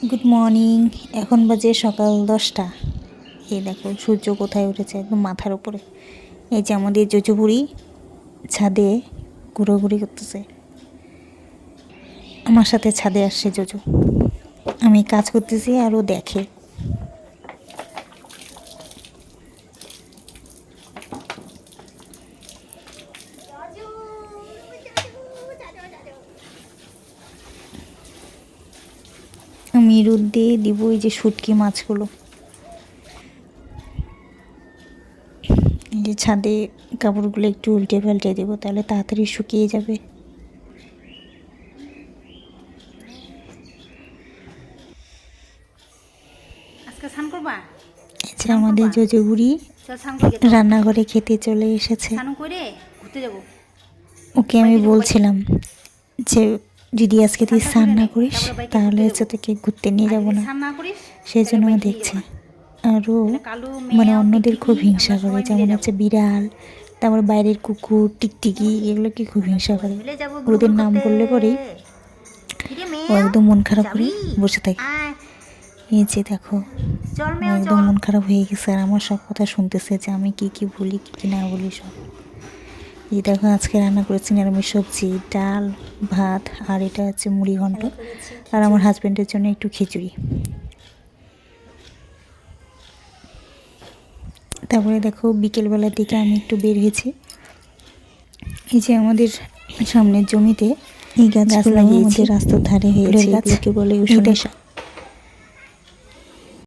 Good morning. এখন বাজে সকাল 10টা। এই দেখো সূর্য কোথায় উঠেছে, একদম মাথার উপরে। এই যে আমাদের জুজু বুড়ি ছাদে ঘোরাঘুরি করতেছে। আমার সাথে ছাদে আসছে জুজু, আমি কাজ করতেছি আর ও দেখে। আমি রোদ দিয়ে দিব এই যে শুটকি মাছগুলো। এই যে ছাদে কাপড়গুলো একটু উল্টে পাল্টে দেবো, তাহলে তাড়াতাড়ি শুকিয়ে যাবে। এই যে আমাদের জজু বুড়ি রান্নাঘরে খেতে চলে এসেছে। ওকে আমি বলছিলাম যে যদি আজকে তুই স্নান না করিস তাহলে হচ্ছে তোকে ঘুরতে নিয়ে যাবো না, সেই জন্য দেখছে। আরও মানে অন্যদের খুব হিংসা করে, যেমন হচ্ছে বিড়াল, তারপর বাইরের কুকুর, টিকটিকি, এগুলোকে খুব হিংসা করে। ওদের নাম বললে পরেই ও একদম মন খারাপ করে বসে থাকে। এই যে দেখো একদম মন খারাপ হয়ে গেছে, আর আমার সব কথা শুনতেছে যে আমি কি কি বলি কি না বলি সব। এই দেখো আজকে রান্না করেছি নিরামিষ সবজি, ডাল, ভাত, আর এটা হচ্ছে মুড়ি ঘন্ট, আর আমার হাজব্যান্ডের জন্য একটু খিচুড়ি। তারপরে দেখো বিকেলবেলার দিকে আমি একটু বের হয়েছি। এই যে আমাদের সামনের জমিতে এই গাছগুলো লাগিয়েছি, রাস্তার ধারে হয়েছে, এগুলোকে বলে উষুনি শাক।